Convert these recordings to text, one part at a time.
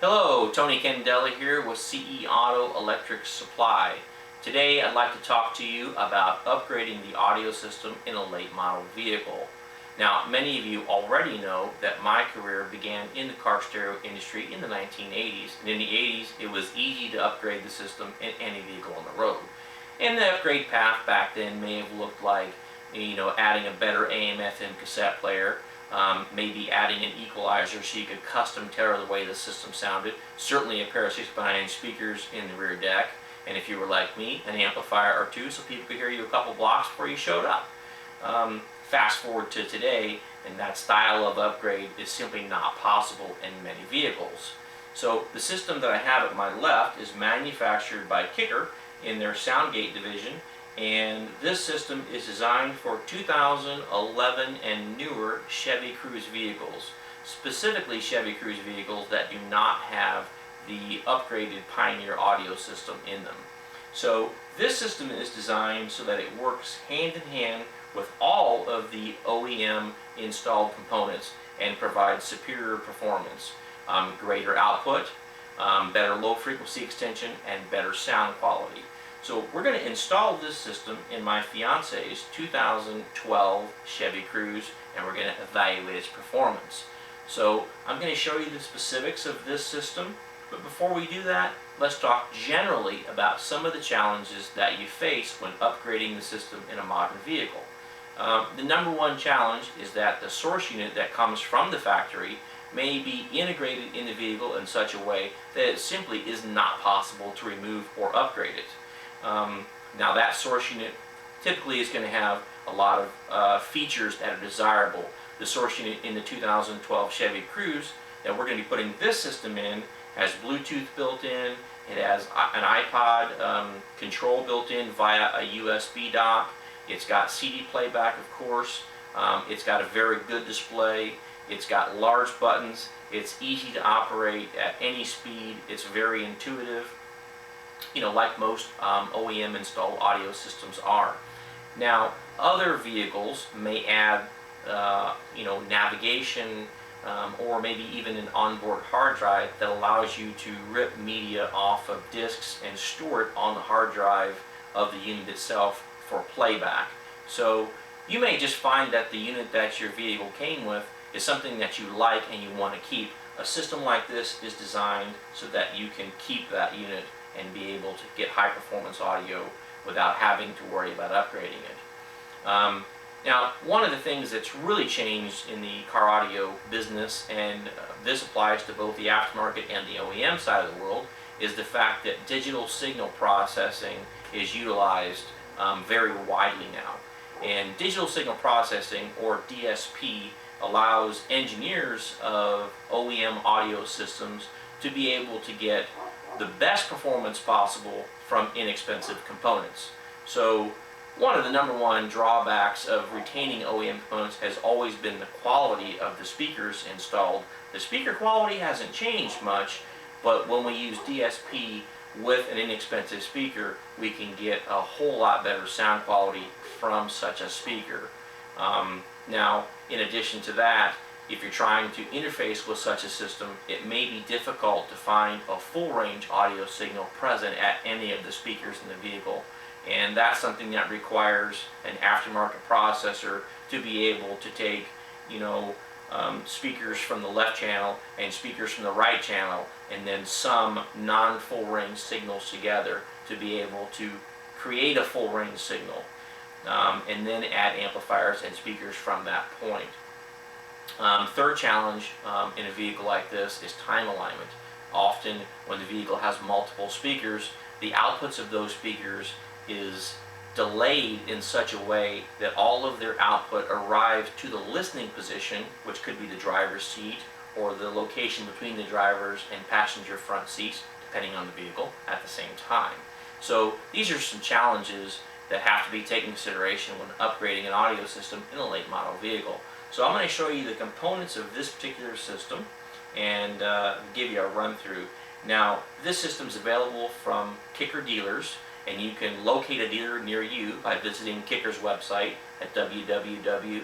Hello, Tony Candela here with CE Auto Electric Supply. Today I'd like to talk to you about upgrading the audio system in a late model vehicle. Now, many of you already know that my career began in the car stereo industry in the 1980s. And in the 80s, it was easy to upgrade the system in any vehicle on the road. And the upgrade path back then may have looked like, adding a better AM/FM cassette player, maybe adding an equalizer so you could custom tailor the way the system sounded, certainly a pair of 6x9 speakers in the rear deck, and if you were like me, an amplifier or two so people could hear you a couple blocks before you showed up. Fast forward to today, and that style of upgrade is simply not possible in many vehicles. So the system that I have at my left is manufactured by Kicker in their Soundgate division, and this system is designed for 2011 and newer Chevy Cruze vehicles, specifically Chevy Cruze vehicles that do not have the upgraded Pioneer audio system in them. So this system is designed so that it works hand in hand with all of the OEM installed components and provides superior performance, greater output, better low frequency extension, and better sound quality. So we're going to install this system in my fiance's 2012 Chevy Cruze, and we're going to evaluate its performance. So I'm going to show you the specifics of this system, but before we do that, let's talk generally about some of the challenges that you face when upgrading the system in a modern vehicle. The number one challenge is that the source unit that comes from the factory may be integrated in the vehicle in such a way that it simply is not possible to remove or upgrade it. Now that source unit typically is going to have a lot of features that are desirable. The source unit in the 2012 Chevy Cruze that we're going to be putting this system in has Bluetooth built in, it has an iPod control built in via a USB dock, it's got CD playback of course, it's got a very good display, it's got large buttons, it's easy to operate at any speed, it's very intuitive, like most OEM installed audio systems are. Now, other vehicles may add, navigation or maybe even an onboard hard drive that allows you to rip media off of disks and store it on the hard drive of the unit itself for playback. So you may just find that the unit that your vehicle came with is something that you like and you want to keep. A system like this is designed so that you can keep that unit and be able to get high performance audio without having to worry about upgrading it. Now, one of the things that's really changed in the car audio business, and this applies to both the aftermarket and the OEM side of the world, is the fact that digital signal processing is utilized very widely now. And digital signal processing, or DSP, allows engineers of OEM audio systems to be able to get the best performance possible from inexpensive components. So one of the number one drawbacks of retaining OEM components has always been the quality of the speakers installed. The speaker quality hasn't changed much, but when we use DSP with an inexpensive speaker, we can get a whole lot better sound quality from such a speaker. Now, in addition to that, if you're trying to interface with such a system, it may be difficult to find a full range audio signal present at any of the speakers in the vehicle. And that's something that requires an aftermarket processor to be able to take, speakers from the left channel and speakers from the right channel, and then some non-full range signals together to be able to create a full range signal, and then add amplifiers and speakers from that point. Third challenge in a vehicle like this is time alignment. Often when the vehicle has multiple speakers, the outputs of those speakers is delayed in such a way that all of their output arrives to the listening position, which could be the driver's seat or the location between the driver's and passenger front seats, depending on the vehicle, at the same time. So these are some challenges that have to be taken into consideration when upgrading an audio system in a late model vehicle. So I'm going to show you the components of this particular system and give you a run through. Now, this system is available from Kicker dealers, and you can locate a dealer near you by visiting Kicker's website at www.kicker.com.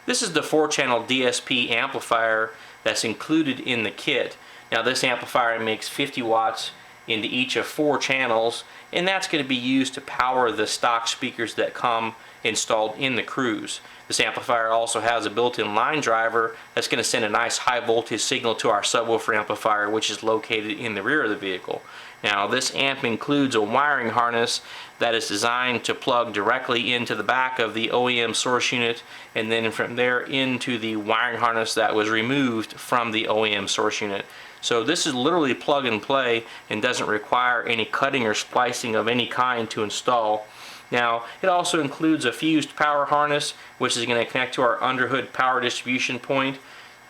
This is the 4-channel DSP amplifier that's included in the kit. Now this amplifier makes 50 watts into each of 4 channels, and that's going to be used to power the stock speakers that come installed in the Cruze. This amplifier also has a built-in line driver that's going to send a nice high voltage signal to our subwoofer amplifier, which is located in the rear of the vehicle. Now this amp includes a wiring harness that is designed to plug directly into the back of the OEM source unit, and then from there into the wiring harness that was removed from the OEM source unit. So this is literally plug and play and doesn't require any cutting or splicing of any kind to install. Now it also includes a fused power harness, which is going to connect to our underhood power distribution point,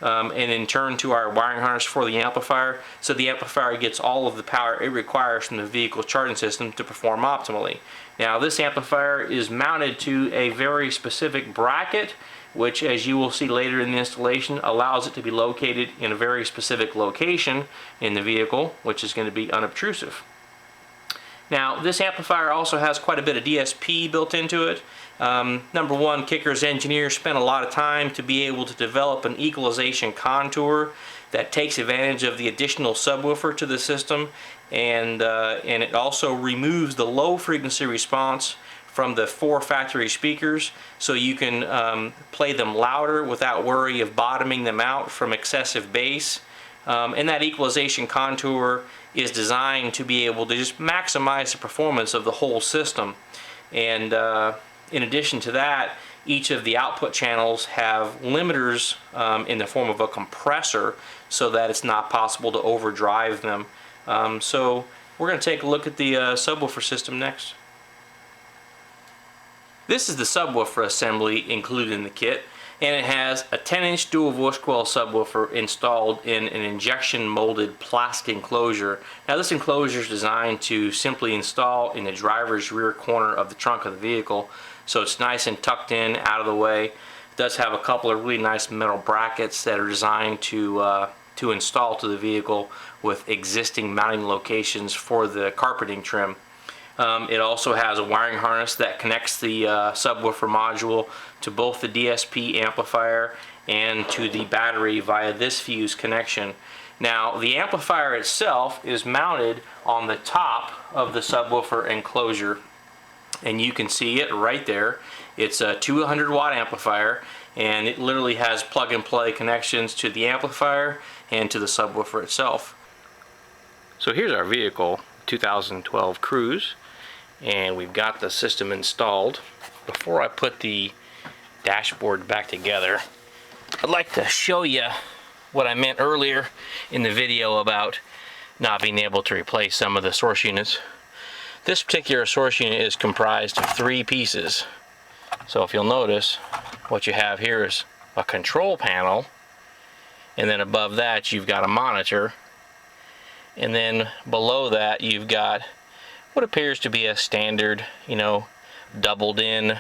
and in turn to our wiring harness for the amplifier, so the amplifier gets all of the power it requires from the vehicle charging system to perform optimally. Now this amplifier is mounted to a very specific bracket, which, as you will see later in the installation, allows it to be located in a very specific location in the vehicle, which is going to be unobtrusive. Now this amplifier also has quite a bit of DSP built into it. Number one, Kicker's engineers spent a lot of time to be able to develop an equalization contour that takes advantage of the additional subwoofer to the system, and it also removes the low frequency response from the 4 factory speakers, so you can play them louder without worry of bottoming them out from excessive bass. And that equalization contour is designed to be able to just maximize the performance of the whole system. And in addition to that, each of the output channels have limiters in the form of a compressor, so that it's not possible to overdrive them. So we're going to take a look at the subwoofer system next. This is the subwoofer assembly included in the kit, and it has a 10-inch dual voice coil subwoofer installed in an injection molded plastic enclosure. Now this enclosure is designed to simply install in the driver's rear corner of the trunk of the vehicle, so it's nice and tucked in, out of the way. It does have a couple of really nice metal brackets that are designed to install to the vehicle with existing mounting locations for the carpeting trim. It also has a wiring harness that connects the subwoofer module to both the DSP amplifier and to the battery via this fuse connection. Now the amplifier itself is mounted on the top of the subwoofer enclosure, and you can see it right there. It's a 200 watt amplifier, and it literally has plug and play connections to the amplifier and to the subwoofer itself. So here's our vehicle, 2012 Cruze, and we've got the system installed. Before I put the dashboard back together, I'd like to show you what I meant earlier in the video about not being able to replace some of the source units. This particular source unit is comprised of 3 pieces. So if you'll notice, what you have here is a control panel, and then above that you've got a monitor, and then below that you've got what appears to be a standard, doubled in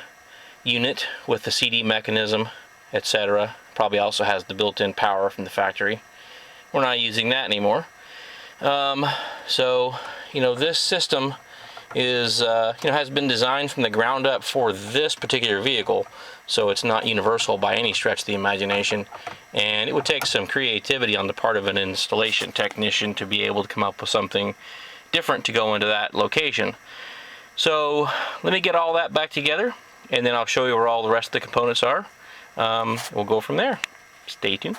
unit with the CD mechanism, etc. Probably also has the built-in power from the factory. We're not using that anymore. So this system is has been designed from the ground up for this particular vehicle, so it's not universal by any stretch of the imagination, and it would take some creativity on the part of an installation technician to be able to come up with something different to go into that location. So let me get all that back together, and then I'll show you where all the rest of the components are. We'll go from there. Stay tuned.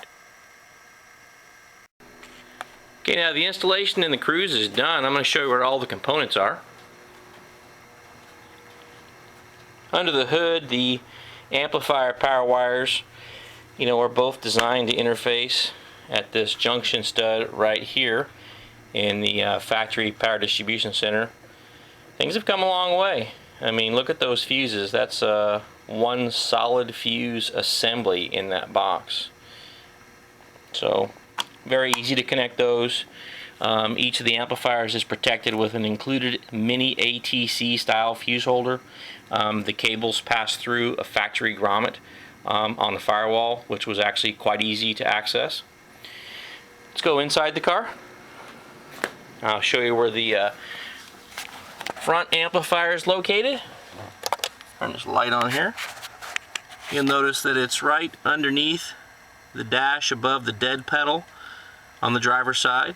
Okay, now the installation in the Cruze is done. I'm going to show you where all the components are. Under the hood, the amplifier power wires, are both designed to interface at this junction stud right here in the factory power distribution center. Things have come a long way. I mean, look at those fuses. That's one solid fuse assembly in that box. So very easy to connect those. Each of the amplifiers is protected with an included mini ATC style fuse holder. The cables pass through a factory grommet on the firewall, which was actually quite easy to access. Let's go inside the car. I'll show you where the front amplifier is located. Turn this light on here. You'll notice that it's right underneath the dash above the dead pedal on the driver's side.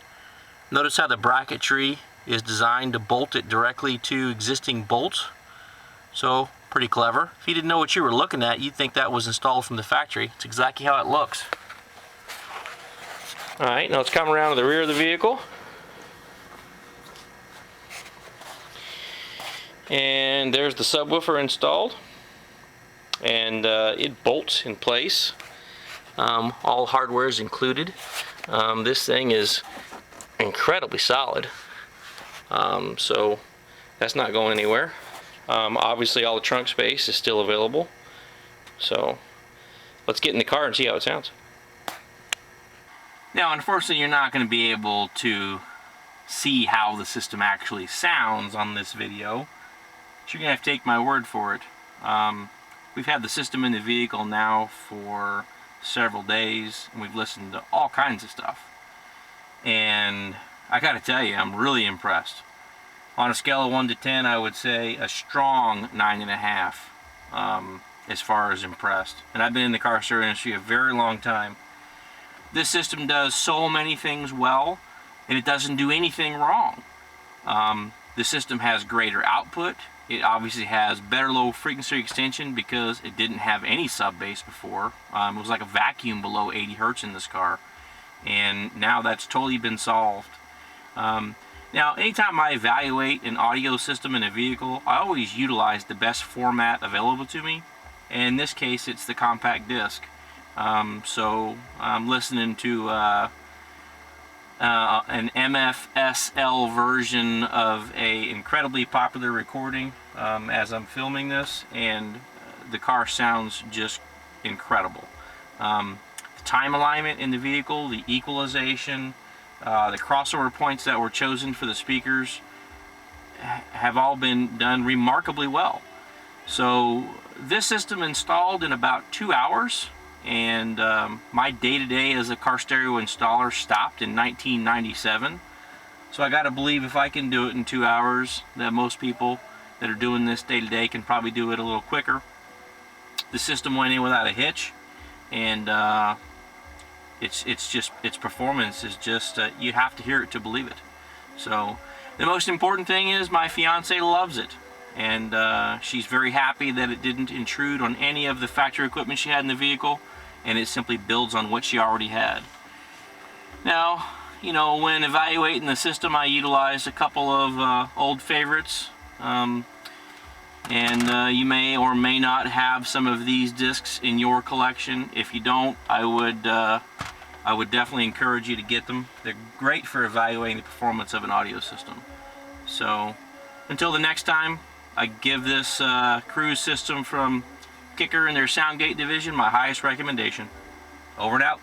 Notice how the bracketry is designed to bolt it directly to existing bolts. So, pretty clever. If you didn't know what you were looking at, you'd think that was installed from the factory. It's exactly how it looks. Alright, now let's come around to the rear of the vehicle. And there's the subwoofer installed. And it bolts in place. All hardware is included. This thing is incredibly solid. So that's not going anywhere. Obviously all the trunk space is still available. So let's get in the car and see how it sounds. Now unfortunately you're not going to be able to see how the system actually sounds on this video. But you're going to have to take my word for it. We've had the system in the vehicle now for several days, and we've listened to all kinds of stuff. And I gotta tell you, I'm really impressed. On a scale of 1 to 10, I would say a strong 9.5 as far as impressed. And I've been in the car service industry a very long time. This system does so many things well, and it doesn't do anything wrong. The system has greater output. It obviously has better low frequency extension because it didn't have any sub bass before. It was like a vacuum below 80 Hertz in this car, and now that's totally been solved. Now anytime I evaluate an audio system in a vehicle, I always utilize the best format available to me, and in this case it's the compact disc. So I'm listening to an MFSL version of a incredibly popular recording as I'm filming this, and the car sounds just incredible. The time alignment in the vehicle, the equalization, the crossover points that were chosen for the speakers have all been done remarkably well. So this system installed in about 2 hours, and my day-to-day as a car stereo installer stopped in 1997. So I gotta believe if I can do it in 2 hours, that most people that are doing this day-to-day can probably do it a little quicker. The system went in without a hitch, and its performance is just you have to hear it to believe it. So the most important thing is my fiance loves it, and she's very happy that it didn't intrude on any of the factory equipment she had in the vehicle, and it simply builds on what she already had. Now, you know, when evaluating the system, I utilized a couple of old favorites, and you may or may not have some of these discs in your collection. If you don't, I would definitely encourage you to get them. They're great for evaluating the performance of an audio system. So until the next time, I give this Cruze system from Kicker in their Soundgate division my highest recommendation. Over and out.